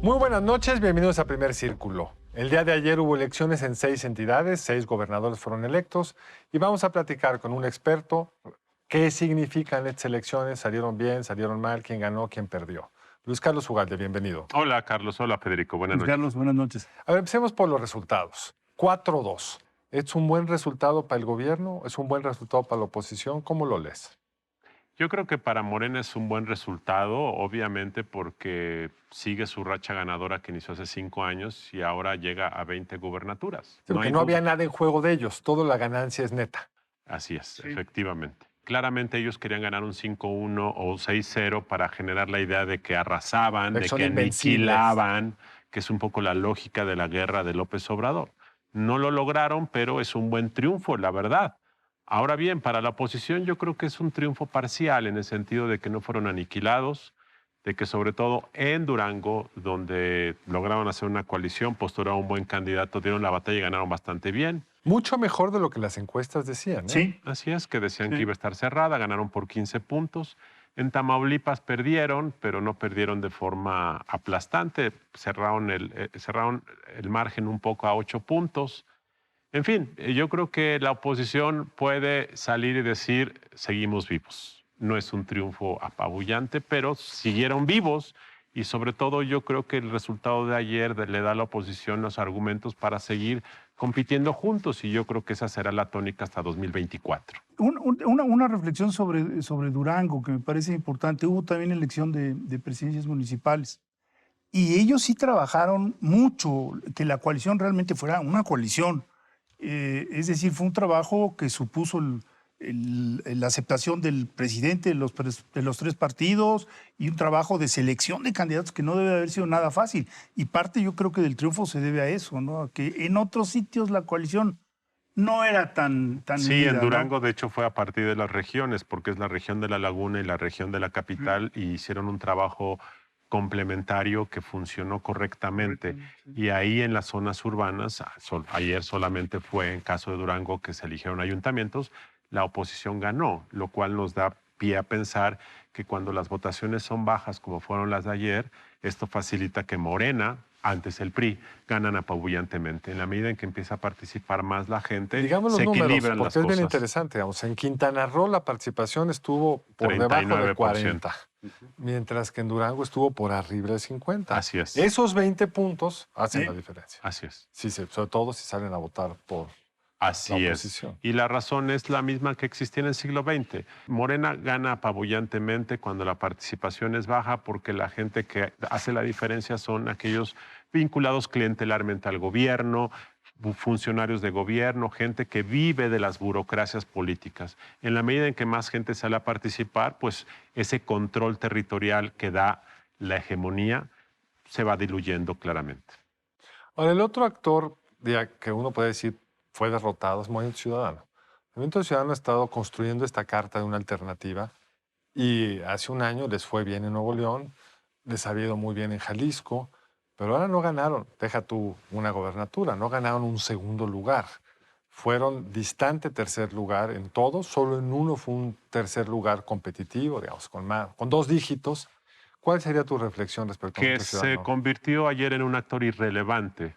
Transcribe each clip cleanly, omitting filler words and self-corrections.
Muy buenas noches, bienvenidos a Primer Círculo. El día de ayer hubo elecciones en 6 entidades, 6 gobernadores fueron electos y vamos a platicar con un experto qué significan estas elecciones, salieron bien, salieron mal, quién ganó, quién perdió. Luis Carlos Ugalde, bienvenido. Hola, Carlos. Hola, Federico. Buenas noches. Carlos, buenas noches. A ver, empecemos por los resultados. 4-2. ¿Es un buen resultado para el gobierno? ¿Es un buen resultado para la oposición? ¿Cómo lo lees? Yo creo que para Morena es un buen resultado, obviamente porque sigue su racha ganadora que inició hace 5 años y ahora llega a 20 gubernaturas. Porque no había nada en juego de ellos, toda la ganancia es neta. Así es, efectivamente. Claramente ellos querían ganar un 5-1 o un 6-0 para generar la idea de que arrasaban, de que aniquilaban, que es un poco la lógica de la guerra de López Obrador. No lo lograron, pero es un buen triunfo, la verdad. Ahora bien, para la oposición yo creo que es un triunfo parcial en el sentido de que no fueron aniquilados, de que sobre todo en Durango, donde lograron hacer una coalición, postularon un buen candidato, dieron la batalla y ganaron bastante bien. Mucho mejor de lo que las encuestas decían, ¿eh? Sí. Así es, que decían que iba a estar cerrada, ganaron por 15 puntos. En Tamaulipas perdieron, pero no perdieron de forma aplastante, cerraron el margen un poco a 8 puntos. En fin, yo creo que la oposición puede salir y decir, seguimos vivos. No es un triunfo apabullante, pero siguieron vivos y sobre todo yo creo que el resultado de ayer le da a la oposición los argumentos para seguir compitiendo juntos y yo creo que esa será la tónica hasta 2024. Una reflexión sobre Durango que me parece importante. Hubo también elección de presidencias municipales y ellos sí trabajaron mucho, que la coalición realmente fuera una coalición. Es decir, fue un trabajo que supuso la aceptación del presidente de los 3 partidos y un trabajo de selección de candidatos que no debe haber sido nada fácil. Y parte yo creo que del triunfo se debe a eso, ¿no? Que en otros sitios la coalición no era tan Sí, unida, en Durango, ¿no? de hecho, fue a partir de las regiones, porque es la región de la Laguna y la región de la capital, y hicieron un trabajo complementario que funcionó correctamente. Y ahí en las zonas urbanas, ayer solamente fue en caso de Durango que se eligieron ayuntamientos, la oposición ganó, lo cual nos da pie a pensar que cuando las votaciones son bajas, como fueron las de ayer, esto facilita que Morena, antes el PRI, ganan apabullantemente. En la medida en que empieza a participar más la gente, digamos los se números, equilibran porque las es cosas. bien interesante. Digamos, en Quintana Roo la participación estuvo por 39%. debajo de 40, mientras que en Durango estuvo por arriba de 50. Así es. Esos 20 puntos hacen la diferencia. Así es. Sí, sobre todo si salen a votar por Así la es. oposición. Y la razón es la misma que existía en el siglo XX. Morena gana apabullantemente cuando la participación es baja porque la gente que hace la diferencia son aquellos vinculados clientelarmente al gobierno, funcionarios de gobierno, gente que vive de las burocracias políticas. En la medida en que más gente sale a participar, pues ese control territorial que da la hegemonía se va diluyendo claramente. Ahora, el otro actor que uno puede decir fue derrotado es Movimiento Ciudadano. El Movimiento Ciudadano ha estado construyendo esta carta de una alternativa y hace un año les fue bien en Nuevo León, les había ido muy bien en Jalisco, pero ahora no ganaron, deja tú una gobernatura, no ganaron un segundo lugar. Fueron distante tercer lugar en todos, solo en uno fue un tercer lugar competitivo, digamos, con 2 dígitos. ¿Cuál sería tu reflexión respecto a Que Movimiento Ciudadano? se convirtió ayer en un actor irrelevante.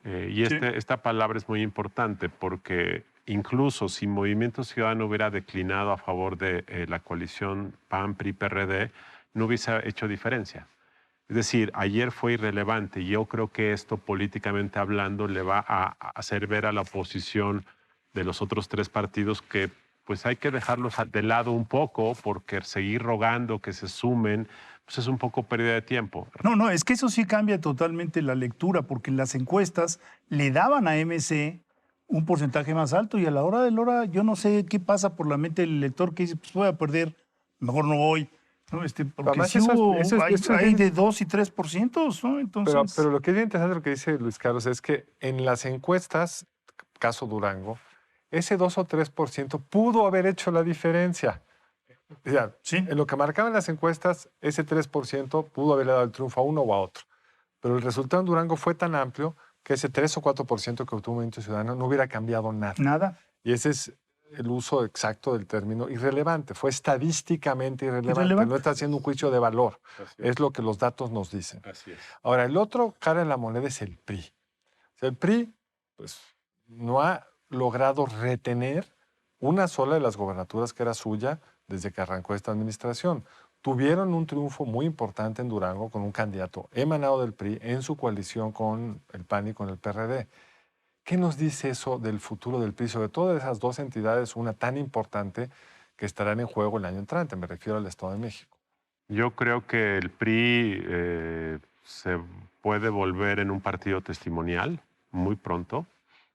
Y esta palabra es muy importante porque incluso si Movimiento Ciudadano hubiera declinado a favor de la coalición PAN, PRI, PRD, no hubiese hecho diferencia. Es decir, ayer fue irrelevante y yo creo que esto políticamente hablando le va a hacer ver a la oposición de los otros 3 partidos que pues hay que dejarlos de lado un poco porque seguir rogando que se sumen pues es un poco pérdida de tiempo. No, es que eso sí cambia totalmente la lectura, porque las encuestas le daban a MC un porcentaje más alto y a la hora de la hora yo no sé qué pasa por la mente del elector que dice, pues voy a perder, mejor no voy. ¿No? Porque Además, sí hay de 2 y 3%, ¿no? Entonces... Pero lo que es bien interesante lo que dice Luis Carlos es que en las encuestas, caso Durango, ese 2 o 3% pudo haber hecho la diferencia. O sea, en lo que marcaban las encuestas, ese 3% pudo haberle dado el triunfo a uno o a otro. Pero el resultado en Durango fue tan amplio que ese 3 o 4% que obtuvo Movimiento Ciudadano no hubiera cambiado nada. Nada. Y ese es el uso exacto del término irrelevante. Fue estadísticamente irrelevante. No está haciendo un juicio de valor. Es lo que los datos nos dicen. Así es. Ahora, el otro cara en la moneda es el PRI. O sea, el PRI pues, no ha logrado retener una sola de las gobernaturas que era suya desde que arrancó esta administración. Tuvieron un triunfo muy importante en Durango con un candidato emanado del PRI en su coalición con el PAN y con el PRD. ¿Qué nos dice eso del futuro del PRI, sobre todo de esas dos entidades, una tan importante que estarán en juego el año entrante? Me refiero al Estado de México. Yo creo que el PRI se puede volver en un partido testimonial muy pronto.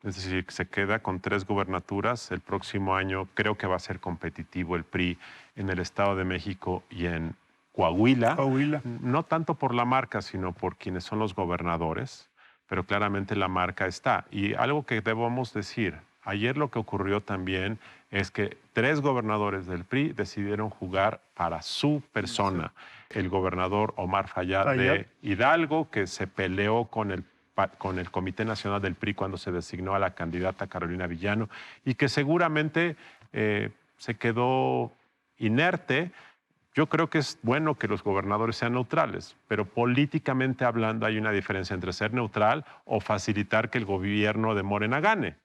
Es decir, se queda con 3 gubernaturas. El próximo año creo que va a ser competitivo el PRI en el Estado de México y en Coahuila. No tanto por la marca, sino por quienes son los gobernadores. Pero claramente la marca está. Y algo que debemos decir, ayer lo que ocurrió también es que 3 gobernadores del PRI decidieron jugar para su persona. Sí. El gobernador Omar Fayad de Hidalgo, que se peleó con el Comité Nacional del PRI cuando se designó a la candidata Carolina Villano y que seguramente se quedó inerte. Yo creo que es bueno que los gobernadores sean neutrales, pero políticamente hablando hay una diferencia entre ser neutral o facilitar que el gobierno de Morena gane.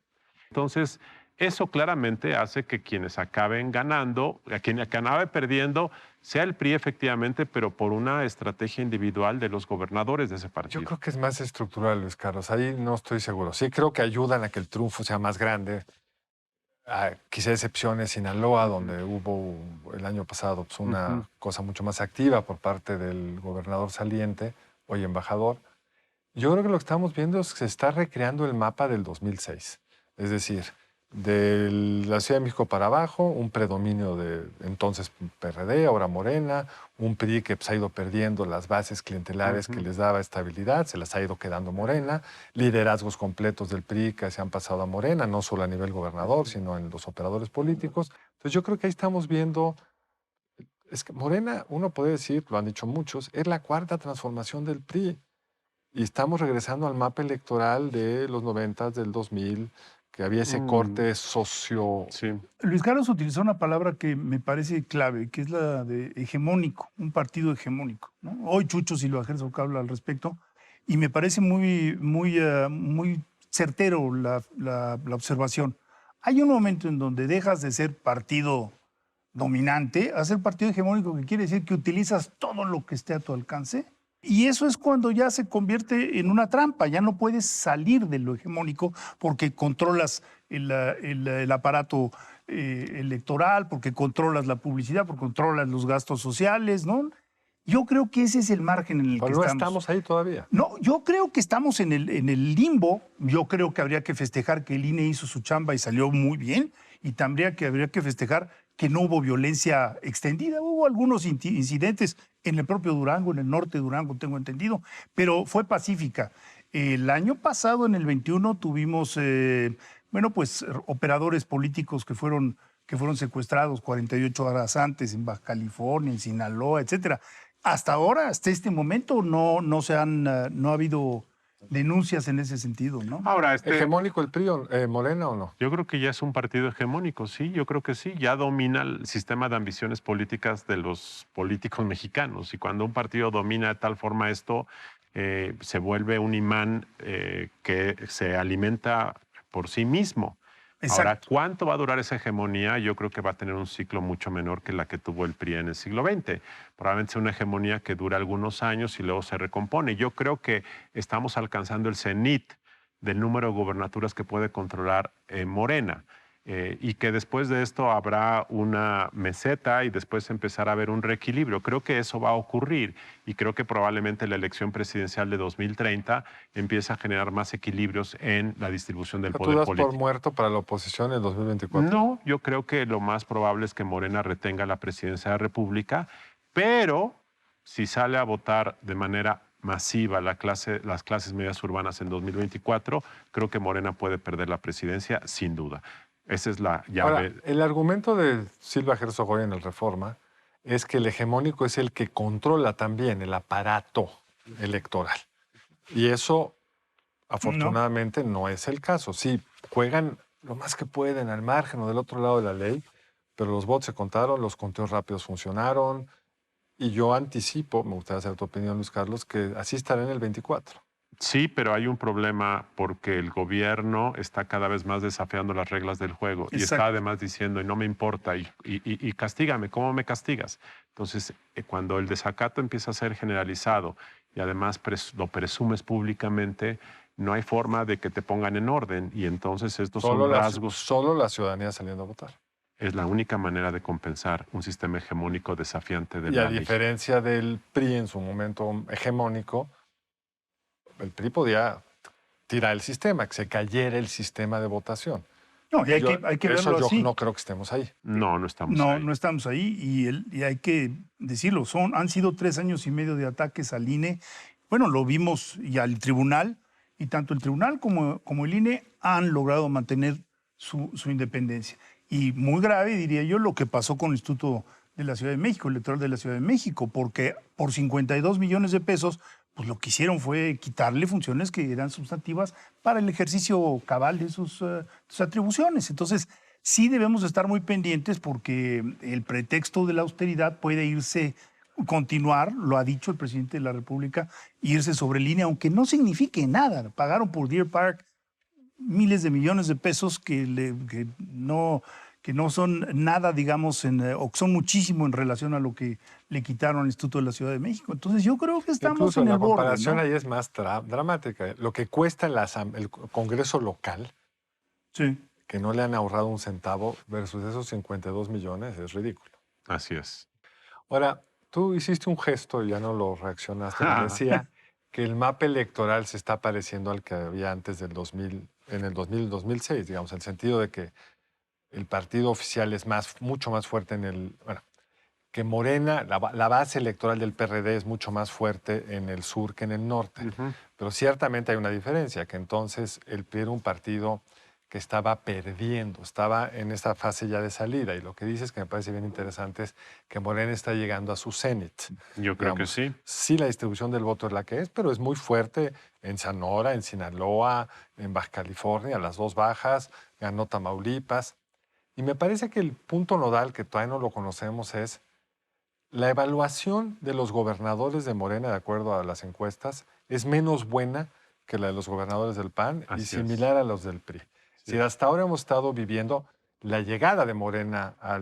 Entonces, eso claramente hace que quienes acaben ganando, a quien acabe perdiendo, sea el PRI efectivamente, pero por una estrategia individual de los gobernadores de ese partido. Yo creo que es más estructural, Luis Carlos. Ahí no estoy seguro. Sí creo que ayudan a que el triunfo sea más grande. Quizá excepciones, Sinaloa, donde hubo el año pasado pues, una cosa mucho más activa por parte del gobernador saliente, hoy embajador. Yo creo que lo que estamos viendo es que se está recreando el mapa del 2006. Es decir, de la Ciudad de México para abajo, un predominio de entonces PRD, ahora Morena, un PRI que pues, ha ido perdiendo las bases clientelares que les daba estabilidad, se las ha ido quedando Morena, liderazgos completos del PRI que se han pasado a Morena, no solo a nivel gobernador, sino en los operadores políticos. Entonces yo creo que ahí estamos viendo, es que Morena, uno puede decir, lo han dicho muchos, es la 4ª transformación del PRI. Y estamos regresando al mapa electoral de los 90, del 2000, que había ese corte socio... Sí. Luis Carlos utilizó una palabra que me parece clave, que es la de hegemónico, un partido hegemónico, ¿no? Hoy Chucho Silva Herzog habla al respecto y me parece muy certero la observación. Hay un momento en donde dejas de ser partido dominante a ser partido hegemónico, que quiere decir que utilizas todo lo que esté a tu alcance. Y eso es cuando ya se convierte en una trampa, ya no puedes salir de lo hegemónico porque controlas el aparato electoral, porque controlas la publicidad, porque controlas los gastos sociales, ¿no? Yo creo que ese es el margen en el que estamos. Pero no estamos ahí todavía. No, yo creo que estamos en el limbo. Yo creo que habría que festejar que el INE hizo su chamba y salió muy bien, y también habría que festejar que no hubo violencia extendida. Hubo algunos incidentes en el propio Durango, en el norte de Durango, tengo entendido, pero fue pacífica. El año pasado, en el 21, tuvimos, operadores políticos que fueron secuestrados 48 horas antes en Baja California, en Sinaloa, etcétera. Hasta ahora, hasta este momento, no ha habido denuncias en ese sentido, ¿no? Ahora, ¿hegemónico el PRI, Morena o no? Yo creo que ya es un partido hegemónico, sí, yo creo que sí. Ya domina el sistema de ambiciones políticas de los políticos mexicanos. Y cuando un partido domina de tal forma esto, se vuelve un imán que se alimenta por sí mismo. Exacto. Ahora, ¿cuánto va a durar esa hegemonía? Yo creo que va a tener un ciclo mucho menor que la que tuvo el PRI en el siglo XX. Probablemente sea una hegemonía que dura algunos años y luego se recompone. Yo creo que estamos alcanzando el cenit del número de gubernaturas que puede controlar Morena. Y que después de esto habrá una meseta y después empezará a haber un reequilibrio. Creo que eso va a ocurrir y creo que probablemente la elección presidencial de 2030 empiece a generar más equilibrios en la distribución del poder político. ¿Tú das por muerto para la oposición en 2024? No, yo creo que lo más probable es que Morena retenga la presidencia de la República, pero si sale a votar de manera masiva las clases medias urbanas en 2024, creo que Morena puede perder la presidencia sin duda. Esa es la llave. Ahora, el argumento de Silva Herzog hoy en el Reforma es que el hegemónico es el que controla también el aparato electoral. Y eso, afortunadamente, no es el caso. Sí, juegan lo más que pueden al margen o del otro lado de la ley, pero los votos se contaron, los conteos rápidos funcionaron, y yo anticipo, me gustaría saber tu opinión, Luis Carlos, que así estará en el 24. Sí, pero hay un problema porque el gobierno está cada vez más desafiando las reglas del juego y está Exacto. además diciendo, y no me importa, y castígame, ¿cómo me castigas? Entonces, cuando el desacato empieza a ser generalizado y además lo presumes públicamente, no hay forma de que te pongan en orden y entonces estos son rasgos. Solo la ciudadanía saliendo a votar. Es la única manera de compensar un sistema hegemónico desafiante de Y la a ley. diferencia del PRI en su momento hegemónico, el PRI podía tirar el sistema, que se cayera el sistema de votación. No, y hay que verlo yo así. no creo que estemos ahí. No estamos No, ahí. no estamos ahí y hay que decirlo. Han sido 3 años y medio de ataques al INE. Bueno, lo vimos y al tribunal, y tanto el tribunal como el INE han logrado mantener su independencia. Y muy grave, diría yo, lo que pasó con el Instituto de la Ciudad de México, el Electoral de la Ciudad de México, porque por 52 millones de pesos, pues lo que hicieron fue quitarle funciones que eran sustantivas para el ejercicio cabal de sus atribuciones. Entonces, sí debemos estar muy pendientes porque el pretexto de la austeridad puede continuar, lo ha dicho el presidente de la República, irse sobre línea, aunque no signifique nada. Pagaron por Deer Park miles de millones de pesos que no son nada, digamos, o que son muchísimo en relación a lo que le quitaron al Instituto de la Ciudad de México. Entonces yo creo que estamos Incluso en el la borde, comparación ¿no? ahí es más dramática. Lo que cuesta el Congreso local, Sí. que no le han ahorrado un centavo, versus esos 52 millones, es ridículo. Así es. Ahora, tú hiciste un gesto y ya no lo reaccionaste. Me decía que el mapa electoral se está pareciendo al que había antes del 2000, en el 2006, digamos, en el sentido de que el partido oficial es mucho más fuerte que Morena, la base electoral del PRD es mucho más fuerte en el sur que en el norte. Pero ciertamente hay una diferencia, que entonces el PRI era un partido que estaba perdiendo, estaba en esta fase ya de salida. Y lo que dices, que me parece bien interesante, es que Morena está llegando a su cenit. Yo creo que sí. Sí, la distribución del voto es la que es, pero es muy fuerte en Sonora, en Sinaloa, en Baja California, las 2 bajas, ganó Tamaulipas. Y me parece que el punto nodal, que todavía no lo conocemos, es la evaluación de los gobernadores de Morena, de acuerdo a las encuestas, es menos buena que la de los gobernadores del PAN y similar a los del PRI. Si hasta ahora hemos estado viviendo la llegada de Morena a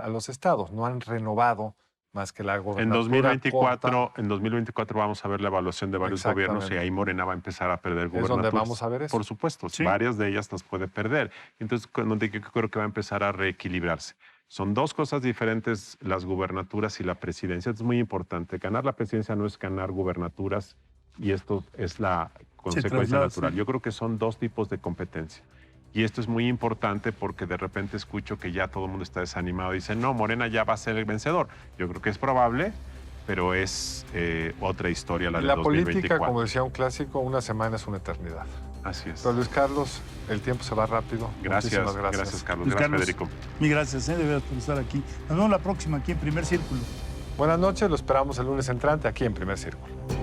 los estados, no han renovado más que la gobernatura. En 2024 vamos a ver la evaluación de varios gobiernos y ahí Morena va a empezar a perder gobernaturas. Es donde vamos a ver eso. Por supuesto, sí. Varias de ellas las puede perder. Entonces, yo creo que va a empezar a reequilibrarse. Son 2 cosas diferentes, las gubernaturas y la presidencia. Es muy importante. Ganar la presidencia no es ganar gubernaturas y esto es la consecuencia natural. Yo creo que son 2 tipos de competencia. Y esto es muy importante porque de repente escucho que ya todo el mundo está desanimado y dicen, no, Morena ya va a ser el vencedor. Yo creo que es probable, pero es otra historia la de 2024. La política, como decía un clásico, una semana es una eternidad. Así es. Pero Luis Carlos, el tiempo se va rápido. Gracias, Muchísimas gracias. gracias Carlos. Luis Gracias, Carlos, Federico. Mil gracias, de verdad, por estar aquí. Nos vemos la próxima aquí en Primer Círculo. Buenas noches, lo esperamos el lunes entrante aquí en Primer Círculo.